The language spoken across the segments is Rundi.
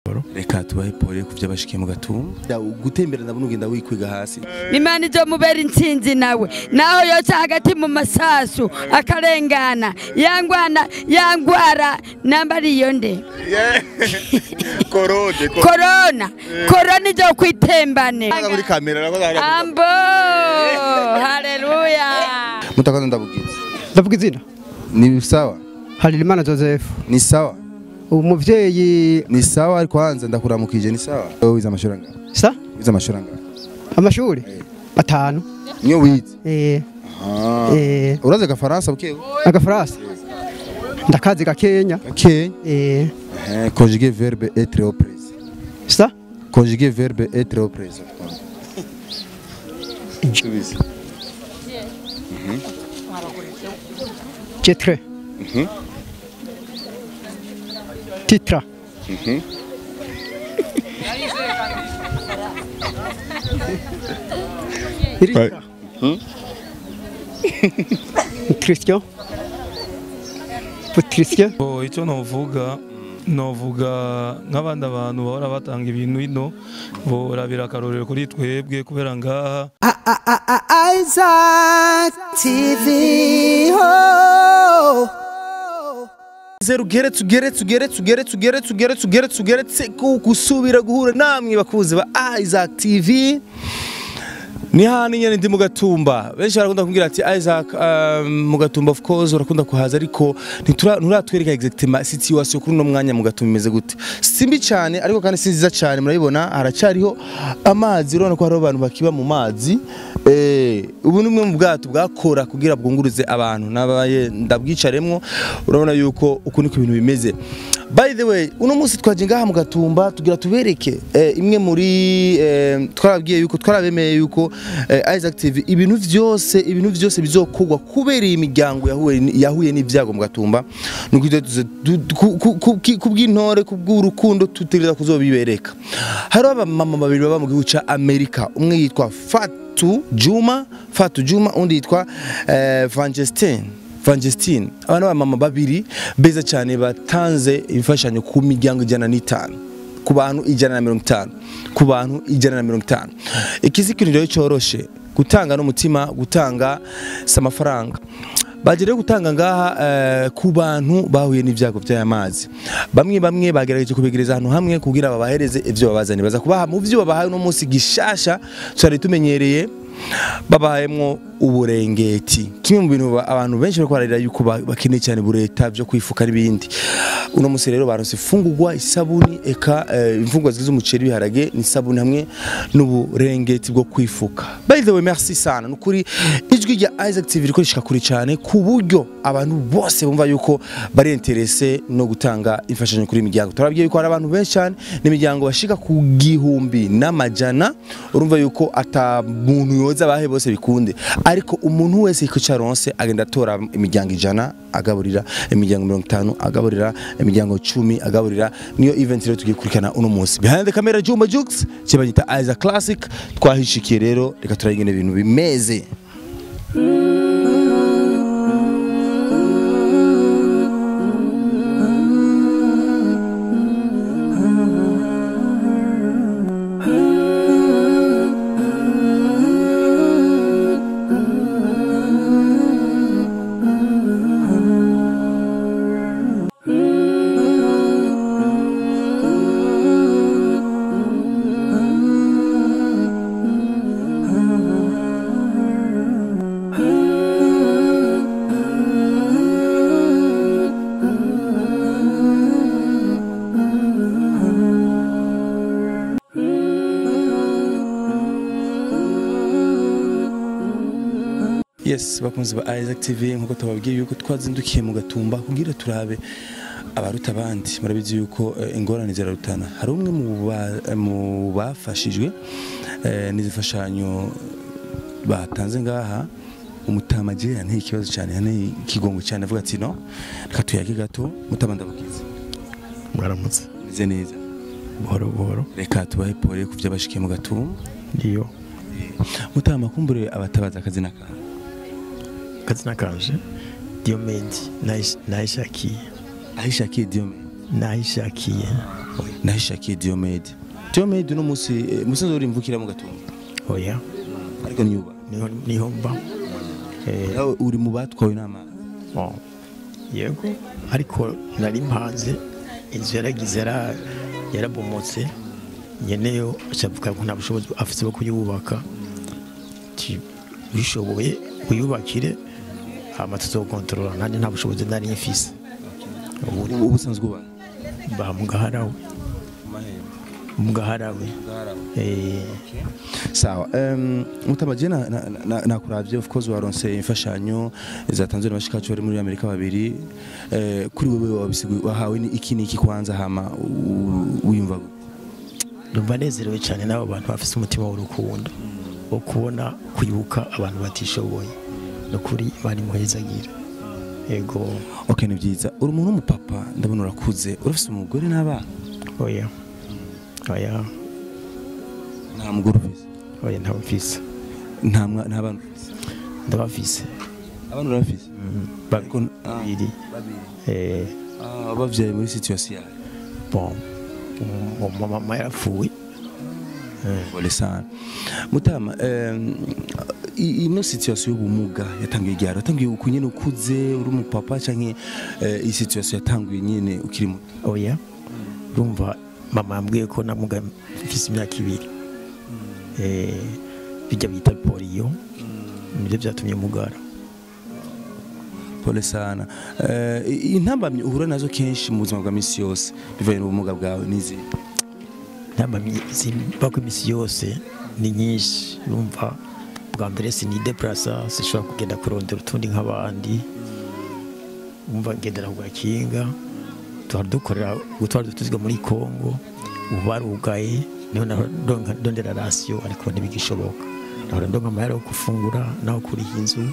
Reka tubahe pole ku by'abashikiye mu Gatumba gutembera ndabona ugenda wikwiga hasi Imana izo mubera intsinzi nawe naho yoca hagati mu masasu akarengana yangwara nambari iyo nde corona izo kwitembane muri kamera ambo haleluya mutakaza ndavuga izina ni sawa Harerimana Joseph ni sawa umuvyeyi ni sawa ariko hanze ndakuramukije ni sawa wowe wize amashuranga sa wize amashuranga amashuri atanu niyo wize uraze gafaransa bukewe agafaransa ndakazi gakenya conjuguer verbe être au présent sa conjuguer verbe être au présent Titre Titra Christian Patricia icyo novuga nk'abandi abantu bahora batanga ibintu ino borabira akarorero kuri twebwe kubera ngaha Isaac TV tugeretse gusubira guhura namwe bakuzi ba Isaac TV ni hano nyene ndi mu Gatumba benshi barakunda kumbwira ati Isaac mu Gatumba of course urakunda kuhaza ariko nturatwereka exactement situation kuri no mwanya mu Gatumba imeze gute simbi cyane ariko kandi sinziza cyane murabibona haracyariho amazi urabona ko hari abantu bakiba mu mazi ubu nimwe mu bwato bwakora kugira bwunguruze abantu nabaye ndabwicaremwo urabona yuko uko niko ibintu bimeze. By the way uno munsi twaje ngaha mu Gatumba tugira tubereke imwe muri twarabwiye yuko twarabemeye yuko Isaac TV ibintu vyose bizokugwa kubera imiryango yahuye n'ivyago mu Gatumba nuko kubw'intore kubw'urukundo tutegereza kuzobibereka. Hari abamama babiri baba mu gihugu ca America umwe yitwa Fatu Juma undi yitwa Vanjestine abana ba mama babiri beza cyane batanze imfashanyo ku miryango 105 ku bantu 150 ku bantu 150 ikizikiniro cyoroshe gutanga n'umutima gutanga amafaranga bagere gutanga ngaha ku bantu bahuye n'ivyago by'amazi bamwe bagerageje kubegereza ahantu hamwe kugira babahereze ivyo babazanye baza kubaha mu byo babahaye no munsi gishasha cyari tumenyereye babahayemwo uburengeti kimwe mu bintu abantu benshi bariko bararira yuko bakeneye cyane bureta byo kwifuka n'ibindi uno munsi rero baronse fungurwa isabuni eka imfungwa z'umuceri biharage ni sabuni hamwe n'uburengeti bwo kwifuka. By the way merci sana nukuri ijwi rya Isaac TV riko rishika kuri cyane ku buryo abantu bose bumva yuko bari interesse no gutanga imfashanyo kuri imiryango turabwiye yuko hari abantu benshi cyane n'imiryango bashika ku gihumbi n'amajana urumva yuko ata muntu yoza bahe bose bikunde ariko umuntu wese ikucaronse agenda atora imiryango 100 agaburira imiryango 50 agaburira imiryango 10 agaburira niyo event rero tugikurikana uno munsi behind the camera Juma Jux kibanyita Isaac Classic twahishikiye rero reka turayingene ibintu bimeze. Yes bakunzi ba Isaac TV nkuko tubabwiye yuko twazindukiye mu Gatumba kugira turabe abaruta abandi murabizi yuko ingorane zirarutana hari umwe mu bafashijwe n'izifashanyo batanze ngaha umutamaje yane ikibazo cyane yane kigongo cyane avuga ati no reka tuyage gato mutabandabukize mwaramutse bize neza buhoro reka tubahe pole ku by'abashikiye mu Gatumba ndiyo mutama kumbure abatabaza akazina ka kazina kanje Diomendi naishakiye Diomendi naishakiye nahishakiye Diomede no musanze uri mvukira mu Gatumba oya ariko niyuba niho mba nawe uri mu batwawe n'amazi yego ariko nari mpanze inzu yaragize yarabomotse nyeneyo acavuga ko nta bushobozi afite bwo kuyubaka bishoboye uyubakire hama tuzokontorora nanjye nta bushobozi nari mfise ubusanzwe uba mugaharawe sawa mutamaje nakuravye of course waronse imfashanyo zatanzwe n'abashikacu bari muri Amerika babiri kuri wewe wahawe iki kwanza hama uyumva ndumva nezerewe cyane n'abo bantu bafite umutima w'urukundo wo kubona kwibuka abantu batishoboye no kuri bari muhezagira yego okay ni byiza uri umuntu w'umupapa ndabona urakuze urafite umugore n'abana oya nta mugore ufise oya nta mfise nta bana ndabafise abana urafise babiri abavyaye muri situation bon mama yarapfuye Pole sana Mutama ino situation y'ubumuga yatangiye ryari yatangiye ukunyene ukuze uri umupapa canke iyi situation yatangiye nyene ukiri muto oya urumva mama yambwiye ko namuga mfise imyaka 2 bijya bita polio nibyo byatumye mugara Pole sana intambamye uhura nazo kenshi mu buzima bwa misi yose bivaye n'ubumuga bwawe nizi intambamye zimbako imisi yose ni nyinshi urumva bwa mbere si ni deplacer sishobora kugenda kurondera utundi nk'abandi umva ngendera ku gakinga dukorera gutwara utuziga muri Kongo ubarugaye niho ndondera ratio ariko ntibigishoboka naho ndonka amahera yo gufungura naho kuri inzu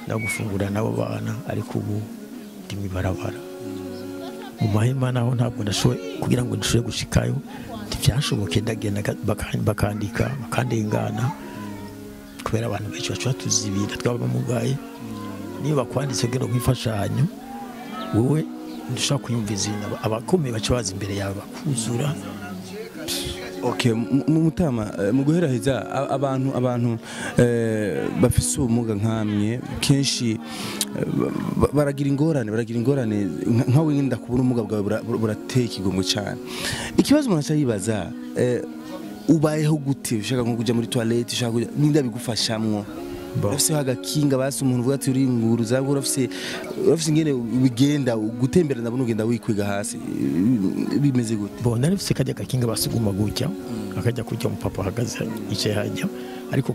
naho gufungura nabo bana ariko ubu ndimi barabara mu mahema naho ntabwo ndashoboye kugira ngo ndishobore gushikayo ntibyashoboke ndagenda bakandika bakandengana kubera abantu benshi bacu batuzibira twaba mugaye niba bakwanditse kugira ngo ifashanyo wowe ndashaka kuyumviza abakomeye bacu bazi imbere yawe bakuzura. Okay, Mutama mu guheraheza abantu bafise ubumuga nkamye kenshi baragira ingorane nkawe ngenda kubona ubumuga bwawe burateye ikigongo cyane. Ikibazo umuntu acayibaza ubayeho gute ushaka nko kujya muri toilette ushaka ninda bigufashamwo urafise hagakinga basi umuntu uvuga ati uri inguru zabwo urafise ngene bigenda gutembera ndabona ugenda wikwiga hasi bimeze gute bo narifise kajya gakinga basuguma gutya akajya kujya mu papa hagaze ice hajya ariko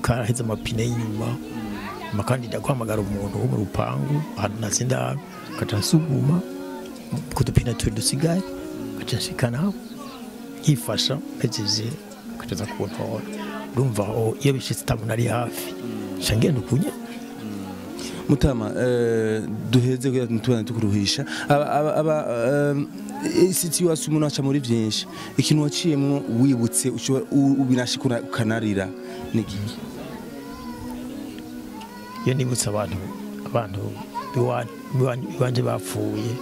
karaheza amapine y'inyuma makandida guhamagara umuntu wo mu rupangu ahantu nazinda katasuguma kudupina turi dusigaye kacashikana yifasha pezeze kataza kuntora urumva iyo bishitse tabona ari hafi shangenda kunye Mutama duheze kugira tubana tukuruhisha situation umuntu aca muri byinshi ikintu waciyemwo wibutse ubinashikura kanarira niki iyo nibutse abantu biwanje bapfuye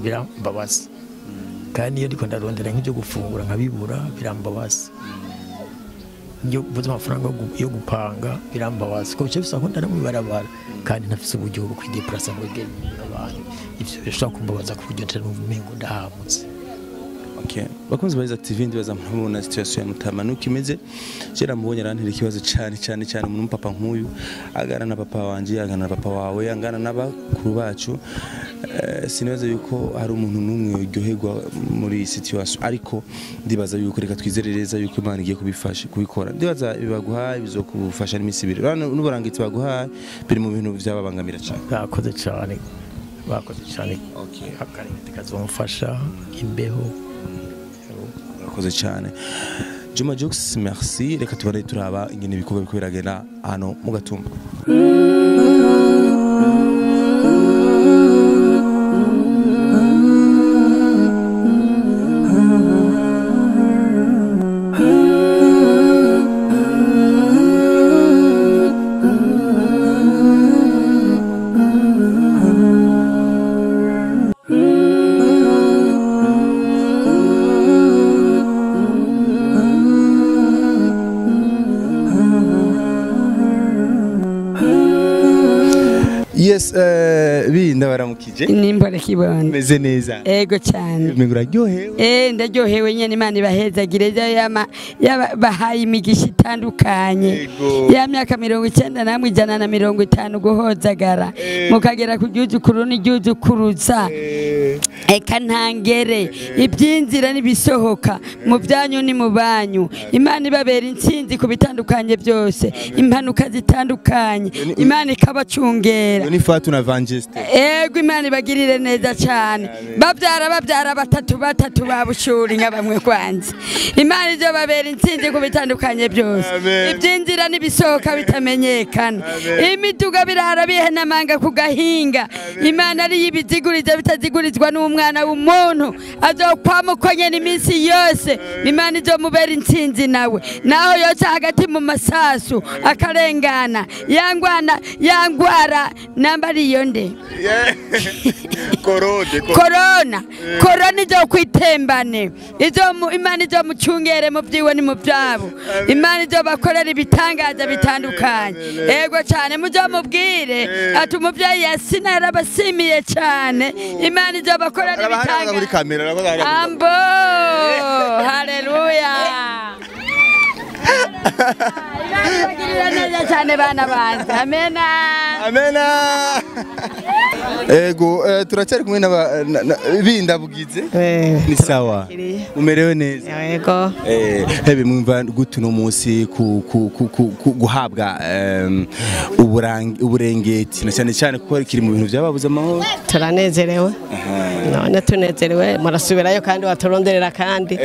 birambabaza kandi iyo ndiko ndarondera nk'ibyo gufungura nkabibura birambabaza iyo buze amafaranga yo gupanga birambabaza ko bice bisako ndaramwibarabara kandi ntafise uburyo bwo kwideplacer ngo gende abantu ivyo bishobora kumbabaza ku buryo ntari n'ubumengo ndahamutse. Okay, bakunze bariza TV ndibaza mubona situation ya Mutama nuko imeze cyera mubonye arantera ikibazo cyane umuntu papa nk'uyu agana na papa wanje agana na papa wawe agana n'abakuru bacu sinibaza yuko hari umuntu numwe uryoherwa muri situation ariko ndibaza yuko reka twizerereza yuko Imana igiye kubifasha kubikora ndibaza bibaguhaye bizokufasha n'imisi ibiri n'uburangitsi baguhaye biri mu bintu byababangamira cyane. Bakoze cyane okay akarengete kazomfasha imbeho Murakoze cyane. Juma Jux merci reka tubare turaba ingene bikorwa biragenda hano mu Gatumba. yes binda baramukije nimbore kibondo meze neza ego cyane migura ryohewe ndaryohewe nyene Imana ibahezagire bahaye imigisha itandukanye ya myaka 90 namwe 150 guhozagara mukagera ku byuzukuru n'ibyuzukuruza eka ntangere ibyinzira nibisohoka mu byanyu ni mu banyu Imana ibabera intsinzi ku bitandukanye byose impanuka zitandukanye Imana ikabacungera ni Fatu na Evangeliste ego Imana ibagirire neza cyane babyara batatu babushuri nka bamwe kwanze Imana izo babera intsinzi ku bitandukanye byose ibyinzira nibisohoka bitamenyekana imiduga birara bihenamanga ku gahinga Imana ari yibiziguriza bitazigurizwa n'umwana w'umuntu azokwamukonye n'iminsi yose Imana izo mubera intsinzi nawe naho yose hagati mu masasu akarengana yangwara nambari iyo nde korona izo kwitembane Imana izo mucungere mu byiwe ni mu byabo Imana izo bakorera ibitangaza bitandukanye ego cyane muzo mubwire ati umubyeyi yasina yarabasimiye cyane Imana izo bakorera ibitangaza ambo haleluya neza cyane bana banze amena ego turacyari kumwe bindabugize ni sawa umerewe neza yego hebe mwumva gute no munsi guhabwa uburengeti na cyane kuko kiri mu bintu byababuze amahoro turanezerewe none tunezerewe murasubirayo kandi waturonderera kandi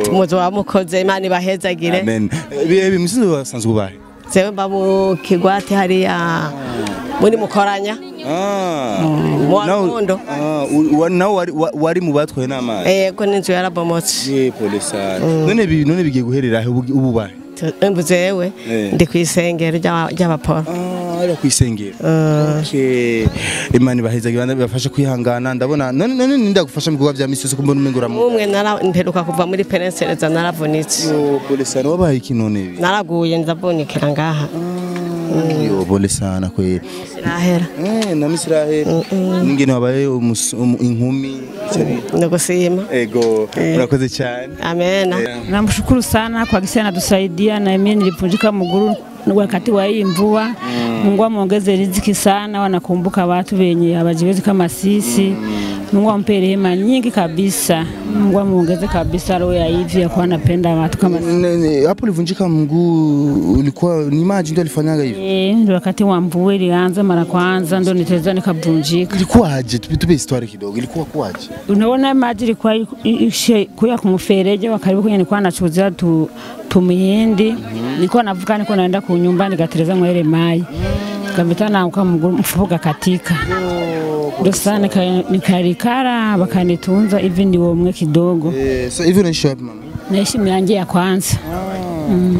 tumuzo wamukoze Imana ibahezagire amen bihe bimusize basanzwe ubahe sewe mba mu Kigwati hariya muri Mukoranya Murundo nawe wari mu batwaye n'amazi yego n'inzu yarabomotse polisa none bigiye guherera ubu bahe mbuzewe ndi kwisengero ry'abaporo ari kwisengero Imana ibahezagire bafashe kwihangana ndabona none ndagufasha mu bikorwa bya misi yose ko mbona umengura mu umwe mperuka kuva muri Perensereza naravunitse polisa no babaye ikinone naraguye ndavunikira ngaha yo polisa na kwera sirahera na misirahera ngene wabaye inkumi nagusima ego murakoze cyane amen namshukuru sana kwa kisa anatusaidia na mimi nilipumzika mguru wakati wa hii mvua Mungu amuongeze riziki sana wanakumbuka watu wenye hawajiwezi kama sisi Mungu ampe rehema nyingi kabisa Mungu amuongeze kabisa roho ya hivi ya kuwa anapenda watu kama sisi hapo ulivunjika mguu ulikuwa ni maji ndio alifanyaga hivi ndio wakati wa mvua ilianza mara kwanza ndio nitaweza nikavunjika ilikuwa aje tupe story kidogo ilikuwa kwaje unaona maji ilikuwa kuya kumfereje wa karibu kwenye nilikuwa nachuzia tumihindi nilikuwa navuka niko naenda ku nyumba nikatereza mwele mai kamitana mfuga katika ndio sana nikarikara bakanitunza hivi ndio umwe kidogo so hivi unaishi wapi mama naishi mianje ya kwanza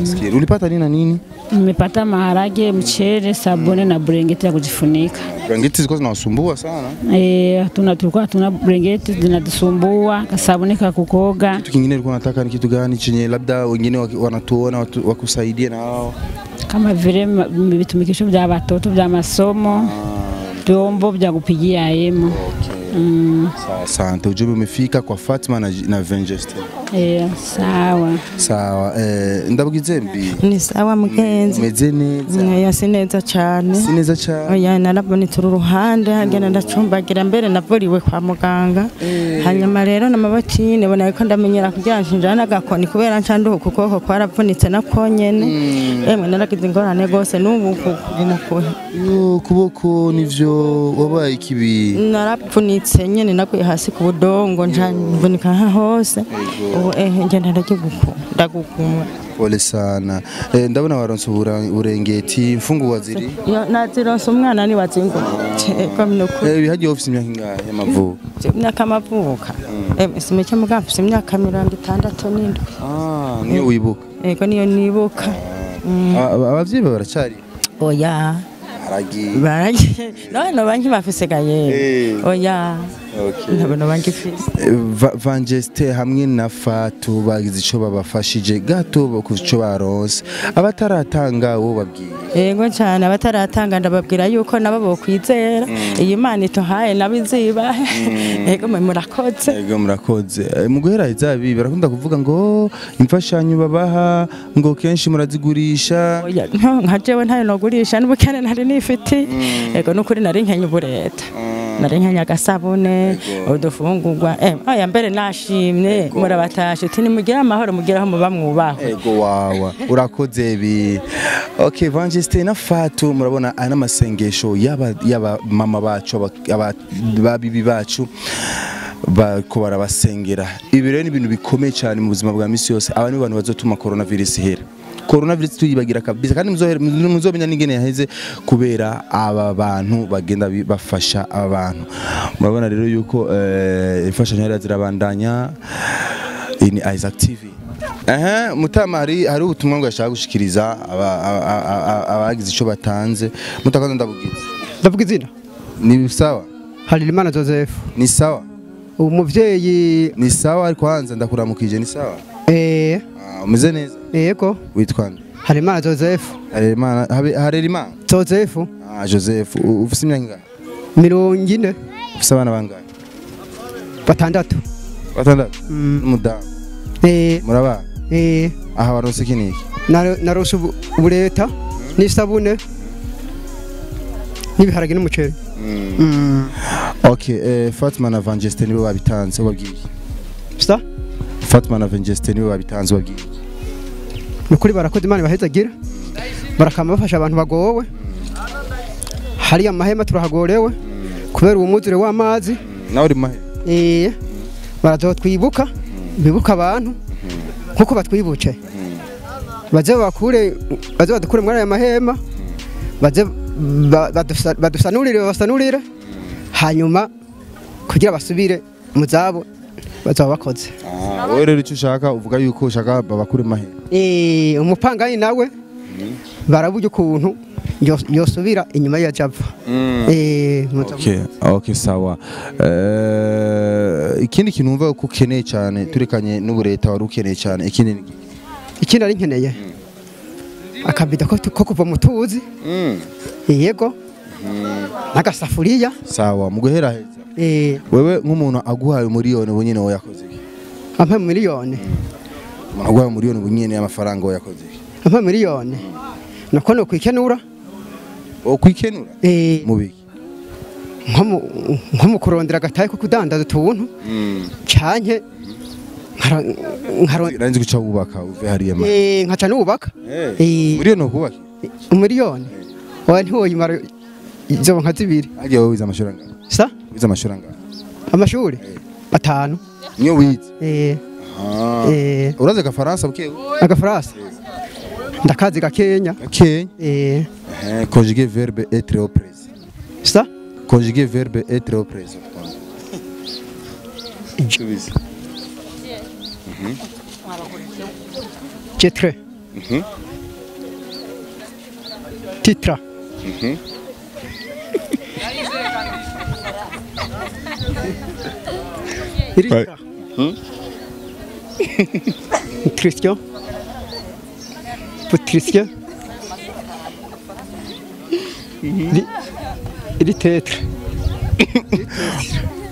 Sikia ulipata nini na nini nimepata maharage mchele sabuni na brangeti ya kujifunika brangeti zilikuwa zinawasumbua sana tulikuwa tuna brangeti zinatusumbua sabuni ka kukoga kitu kingine ulikuwa unataka ni kitu gani chenye labda wengine wanatuona wakusaidie na wao kama vile vitumikisho vya watoto vya masomo vyombo vya kupigia hemo asante ujumbe umefika kwa Fatima na Evangeliste sawa ndabugize mbi ni sawa mugenzi meze neza yasi neza cyane sineza cyane oya narabonetse uruhande hagenda ndacumbagira mbere navuriwe kwa muganga hanyuma rero namabotine bona ko ndamenyera kugira njana gakoni kubera ncando ukukoko kwaravunitse nakonyene emwe naragize ingorane gose n'ubu kumukuhe kuboko nivyo wabaye kibi narapfunitse nyene nakuye hasi ku budongo njanvunika hose ubu ngenda ndagukumwa pole sana ndabona waronse urengeti imfungu waziri nazironse umwana ni wazingo ko minuko bihagiye ofisi imyaka ingahe y'amavuko imyaka amavuka simeke mugafise imyaka 67 niyo wibuka ego niyo nibuka abavyeyi baracyari oya baragiye none banki bafise gaye oya ntabona bangifise Vanjeste hamwe na Fatu bagize ico babafashije gato ku cyo baronse abataratanga wo babwiye yego cyane abataratanga ndababwira yuko nabo bokwizera iyi Imana itohaye nabiziba yego murakoze yego murakoze mu guhera izabi barakunda kuvuga ngo imfashanyo babaha ngo kenshi murazigurisha nka jewe ntayo nogurisha n'ubukene ntari nifiti yego nukuri nari nkenya ubureta nari nkenya gasabune udufungurwa aya mbere nashimye murabatashe uti nimugira amahoro mugiraho muba mwubaho yego wawa urakoze bi okay Vanjeste na Fatu murabona ana masengesho yaba mama bacu ababibi bacu bako barabasengera ibi rero ni ibintu bikomeye cyane mu buzima bwa misi yose abantu bantu bazotuma coronavirus ihera coronavirus tuyibagira kabisa kandi muzomenya n'ingene yaheze kubera aba bantu bagenda bafasha aba bantu murabona rero yuko imfashanyo zirabandanya ini Isaac TV Mutama hari ubutumwa ngo yashaka gushikiriza abagize ico batanze mutakoze ndavuga izina ni sawa Harerimana Joseph ni sawa umuvyeyi ni sawa ariko hanze ndakuramukije ni sawa umeze neza yego witwa Harerimana Joseph Harerimana Joseph Joseph ufise imyaka 40 ufise abana bangahe batandatu umudamu muraba aha waronse kiniki narose ubureta n'isabune n'ibiharage n'umuceri okay Fatma na Vanjeste nibo babitanze babwiye Fatma na Vanjeste nibo babitanze babwiye nukuri barakoze Imana bahezagira barakama bafasha abantu bagowe hari amahema turahagorewe kubera umuzure w'amazi nawe uri mahe barazotwibuka bibuka abantu nkuko batwibuke baze badukure muri aya mahema baze badusanurire hanyuma kugira basubire mu zabo bazaba bakoze wowe rero icyo ushaka uvuga yuko ushaka babakure mahema umupangayi nawe baraburya ukuntu yosubira inyuma ya Java okay sawa ikindi kintu umva ko ukeneye cyane turekanye n'ubureta wari ukeneye cyane ikindi ari nkeneye akabida ko kuva mu tuzi yego n'agasafuriya sawa mu guhera heza wewe nk'umuntu aguhaye miliyoni ubu nyine wo yakoze ampa miliyoni aguhaye miliyoni ubu nyine y'amafaranga wo yakoze ampa miliyoni nako no kwikenura okwikenura mubiki nko mu kurondera agataye ko kudandaza utuntu canke nkaranze guca wubaka uve hariya nkaca nubaka miliyoni okubaka umiliyoni oya ntiwoyimara izo nka zibiri agiye wowe wize amashuri angahe wize amashuri angahe amashuri 5 niyo wize uraze agafaransa bukewe agafaransa ndakazi gakenya conjuguer verbe être au présent conjuguer verbe être au présent Titre Titre Christian Patricia iri tetre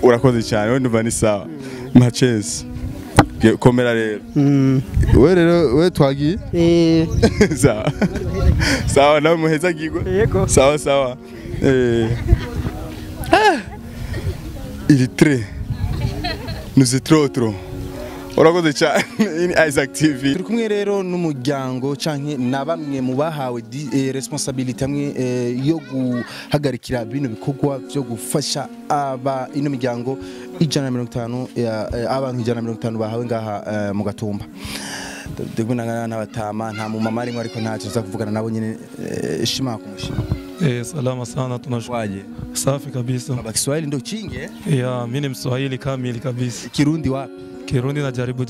urakoze cyane we ndumva ni sawa Machess komera rero we rero we twagiye sawa sawa nawe muheza gigwa sawa sawa il est très nous est trop urakoze cyane in Isaac TV turi kumwe rero n'umuryango canke na bamwe mu bahawe responsabilité amwe yo guhagarikira bino bikorwa byo gufasha aba ino miryango 150 abantu 150 bahawe ngaha mu Gatumba ndeguna n'abatama nta mu mama arimo ariko ntacyo za kuvugana nabo nyine shima kumushima salama sana tunashukuru safi kabisa baba Kiswahili ndio chinge mimi ni Mswahili kamili kabisa Kirundi wapi Kirundi na jaribu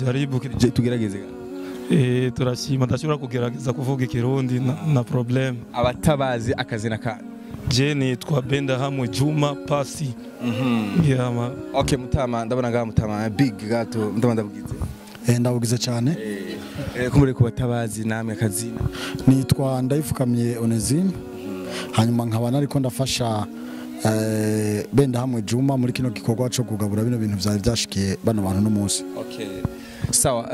tugerageze turashima ndashobora kugerageza kuvuga Kirundi na problem abatabazi akazina ka je nitwa Bendahamwe Juma Pasi. Yama. Okay Mutama ndabona ngaha Mutama big gato ndabugize. Ndabugize cyane. Kumure ku batabazi namwe akazina. Nitwa Ndayifukamye Onesime. Hanyuma nkaba nariko ndafasha Bendahamwe Juma muri kino gikorwa cyo kugabura bino bintu byari byashikiye bano bantu no munsi. Okay. Sawa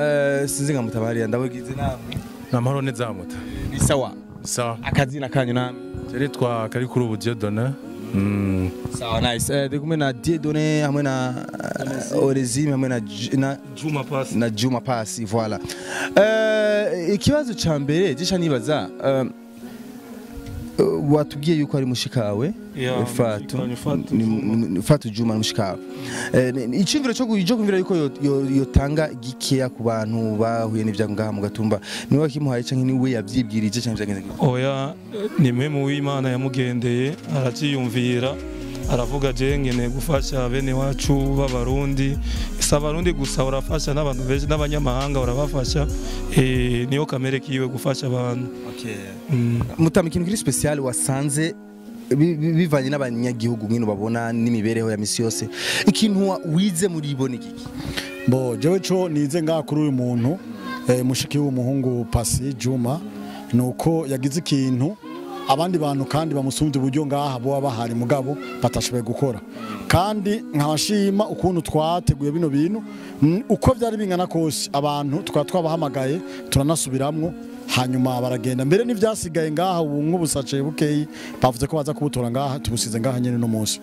sinzi nka Mutabariya ndabugize namwe. Namahoro neza muta. Ni sawa. Sawa. Akazina kanyu namwe. Twa kari kuri ubu Dieudonné. Sawa nice. Ndikumwe na Dieudonné hamwe na Onesime hamwe na Juma Pasi. Na Juma Pasi voilà. Ikibazo ca mbere gisha nibaza watubwiye yuko ari mushikawe Fatu Juma mushikawe. Icimviro cyo kumvira yuko yotanga gikeya ku bantu bahuye n'ivyago ngaha mu Gatumba ni wakimuhaye canke ni we yavyibwirije canke vyagenze. Oya ni mwe mu w'Imana yamugendeye araciyumvira aravuga je ngene gufasha bene wacu b'abarundi Abarundi gusa urafasha n'abantu benshi n'abanyamahanga urabafasha niyo kamere kiwe gufasha abantu. Mutama ikintu kiri special wasanze bivanye n'abanyagihugu ngino babona n'imibereho ya misi yose ikintu wize muri ibone giki bo jewe cyo nize ngaha kuri uyu muntu mushiki w'umuhungu Pasi Juma nuko yagize ikintu abandi bantu kandi bamusunze uburyo ngaha bo bahari mugabo batashoboye gukora kandi nkabashima ukuntu twateguye bino bintu uko byari bingana kose abantu twabahamagaye turanasubiramwo hanyuma baragenda mbere n'ivyasigaye ngaha ubu nk'ubusace bukeyi bavuze ko baza kubutora ngaha tubusize ngaha nyene no munsi.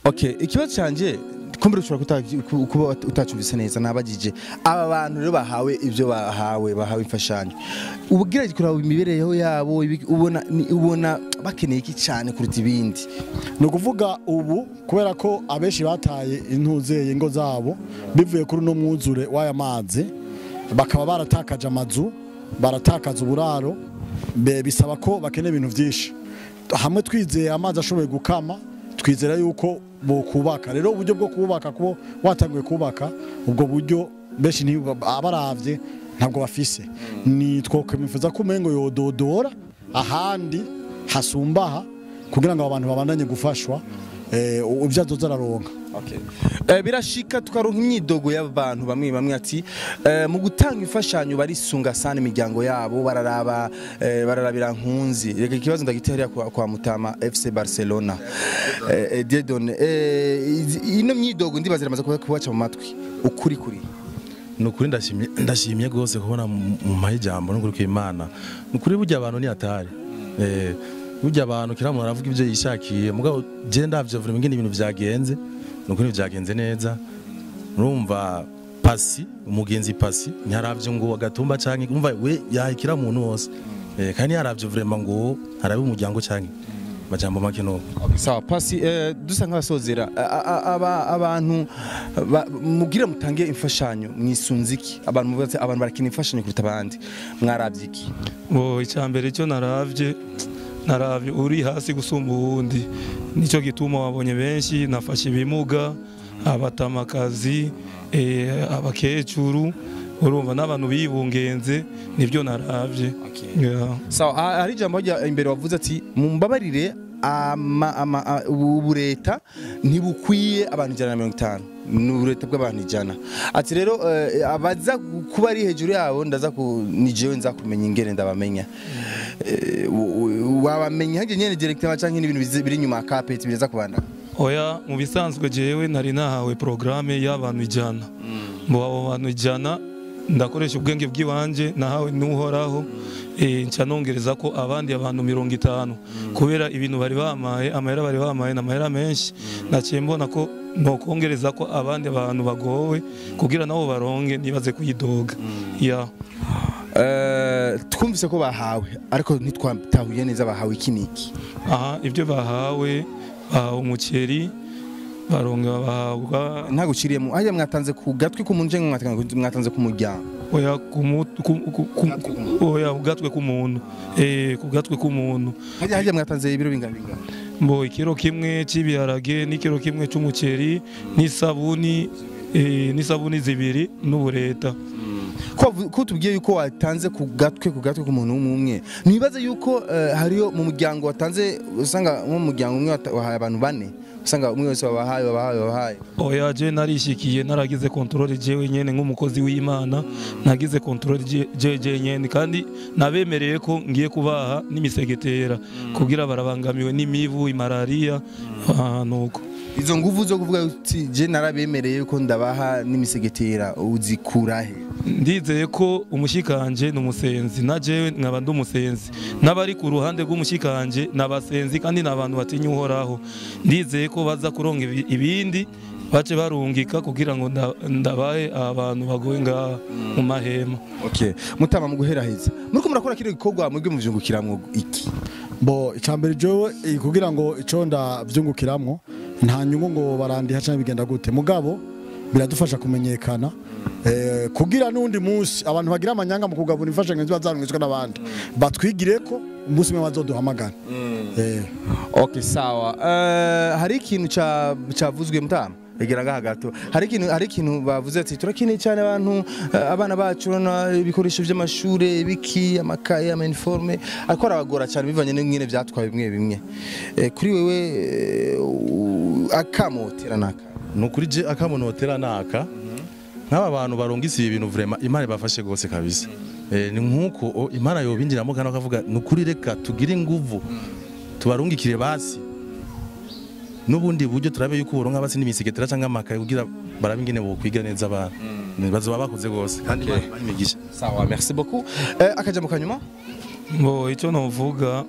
Okay ikibazo canje kumbere ushobora kuba utacumvise neza nabagije aba bantu rero bahawe ibyo bahawe imfashanyo ubugiraje kuraba imibereho yabo ubona bakeneye iki cyane kuruta ibindi no kuvuga ubu kubera ko abeshi bataye intuzeye ingo zabo bivuye kuri no mwuzure w'aya mazi bakaba baratakaje amazu baratakaza uburaro bisaba ko bakeneye ibintu byinshi hamwe twizeye amazi ashoboye gukama twizera yuko bo kubaka rero uburyo bwo kubaka ko watanguye kubaka ubwo buryo beshi ni abaravye ntabwo bafise ni twokemifuza ko mengo yododora ahandi hasumbaha kugira ngo abantu babandanye gufashwa ubyazo zararonka. Birashika tukaronka imyidogo y'abantu bamwe ati mu gutanga imfashanyo barisunga sana imiryango yabo bararabira nkunzi reka ikibazo ndagiterera kwa Mutama FC Barcelona Dieudonné ino myidogo ndibaza ramaze kubaca mu matwi ukuri nukuri ndashimye gose kubona mu mahijambo no kuri Imana nukuri burya abantu ni atari burya abantu kiramu aravuga ibyo yishakiye mugabo je ndavyo vuga ngene ibintu vyagenze nukuri vyagenze neza urumva Pasi umugenzi Pasi nyaravyo ngo Gatumba canke umva we yahikira muntu wose kandi yaravyo vraiment ngo harabe umuryango canke majambo make no. Sawa Pasi dusa nk'abasozera abantu mugira mutange imfashanyo mwisunziki abantu mubaze abantu barakina imfashanyo kuruta abandi mwaravye iki bo icyambere cyo naravye uri hasi gusumba uwundi nicyo gituma wabonye benshi nafashe ibimuga abatamakazi abakecuru urumva n'abantu bibungenze nibyo naravye. Sawa ari jambo imbere wavuze ati mumbabarire ubureta ntibukwiye abantu 150 n'ubureta bw'abantu 100 ati rero abaza kuba ari hejuru yabo ndaza nijewe nza kumenya ingene ndabamenya wabamenya haje nyene directement canke n'ibintu biri nyuma carpet bireza kubanda. Oya mu bisanzwe jewe nari nahawe programme y'abantu 100 mu abo bantu 100 ndakoresha ubwenge bw'iwanje nahawe n'uhoraho nca nongereza ko abandi abantu 50 kubera ibintu bari bamaye amahera bari bamaye n'amahera menshi naciye mbona ko no kongereza ko abandi abantu bagowe kugira nabo baronge nibaze kuyidoga twumvise ko bahawe ariko ntitwatahuye neza bahawe ikiniki. Ibyo bahawe umuceri baronga bahabwa nta guciriyemo hajya mwatanze ku gatwi k'umuntu mwatanze ku muryango oya oya gatwe k'umuntu ku gatwe k'umuntu hajya mwatanze ibiro bingana mbo ikiro kimwe cy'ibiharage n'ikiro kimwe cy'umuceri n'isabuni n'isabuni zibiri n'ubureta. ko tubwiye yuko watanze ku gatwe k'umuntu umwe nibaza yuko hariyo mu muryango watanze usanga mu muryango umwe wahaye abantu bane usanga umwe wese wabahaye oya je narishikiye naragize controle jewe nyene nk'umukozi w'Imana nagize controle je nyene kandi nabemereye ko ngiye kubaha n'imisegetera kugira barabangamiwe n'imivu imararia nuko izo nguvu zo kuvuga uti je narabemereye ko ndabaha n'imisegetera uzikurahe ndizeye ko umushikanje n'umusenzi na jewe nkaba ndumusenzi n'abari ku ruhande rw'umushikanje n'abasenzi kandi n'abantu batinya uhoraho ndizeye ko baza kuronga ibindi bace barungika kugira ngo ndabaye abantu bagoye nga mu mahema. Okay, mutama mu guheraheza muriko murakora kino gikorwa mwebwe muvyungukiramwo iki? Bo icambere jewe kugira ngo ico ndavyungukiramwo nta nyungu ngo barandiha cyane bigenda gute mugabo biradufasha kumenyekana kugira nundi munsi abantu bagira amanyanga mu kugabura imfashanyo zibazarungitswe n'abandi batwigire ko umunsi mwe bazoduhamagara. Okay, sawa. Hari ikintu cyavuzwe mutama egera gahato hari ikintu bavuze ati turakeneye cyane abantu abana bacu na ibikoresho by'amashure biki amakaye uniforme akora abagora cyane bivanye n'ingene byatwaye bimwe kuri wewe akamotera naka nukuri je akamonotera naka nk'aba bantu barongisi ibintu vraiment Imana bafashe gose kabisa ni nkuko Imana yobinjiramo kandi akavuga nukuri reka tugire inguvu tubarungikire basi nubundi buryo turabe yuko uronka basi n'imisegetera cyangwa amakaye kugira barabingene bo kwiga neza abantu bazoba bakoze gose kandi bamigisha. Sawa, merci beaucoup. Akajambo kanyuma ngo icyo novuga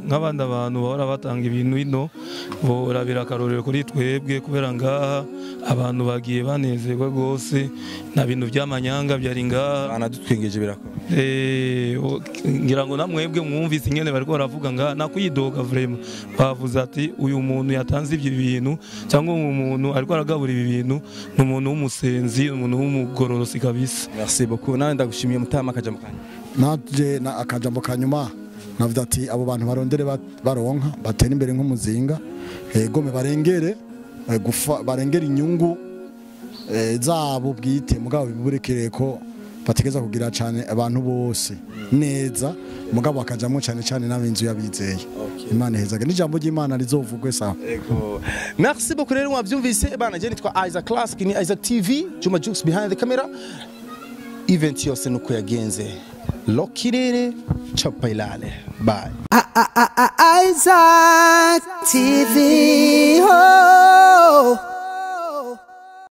nk'abandi abantu bahora batanga ibintu ino borabira akarorero kuri twebwe kubera ngaha abantu bagiye banezerwa gose na bintu by'amanyanga byari ngaha anadutwengeje birako ngira ngo namwebwe mwumvise ingene bariko baravuga ngaha nakuyidoga vraiment bavuze ati uyu muntu yatanze ibyo bintu cyangwa umuntu ariko aragabura ibi bintu n'umuntu w'umusenzi umuntu w'umugororosi kabisa. Merci beaucoup. Nawe ndagushimiye mutama akajambo kanyuma. Naje na akajambo kanyuma navuga ati abo bantu barondere baronka batera imbere nk'umuzinga gome barengere barengera inyungu zabo bwite mugabo biburekere ko bategeza kugira cyane abantu bose neza mugabo akajamwe cyane n'abenzu yabizeye. Imana hezaga n'ijambo ry'Imana rizovugwe sawa. Merci beaucoup rero mwavyumvise bana je nitwa Isaac Classic ni Isaac TV Juma Jux behind the camera event yose nuko yagenze Lokirere Chapailale. Bye. Isaac TV. Oh.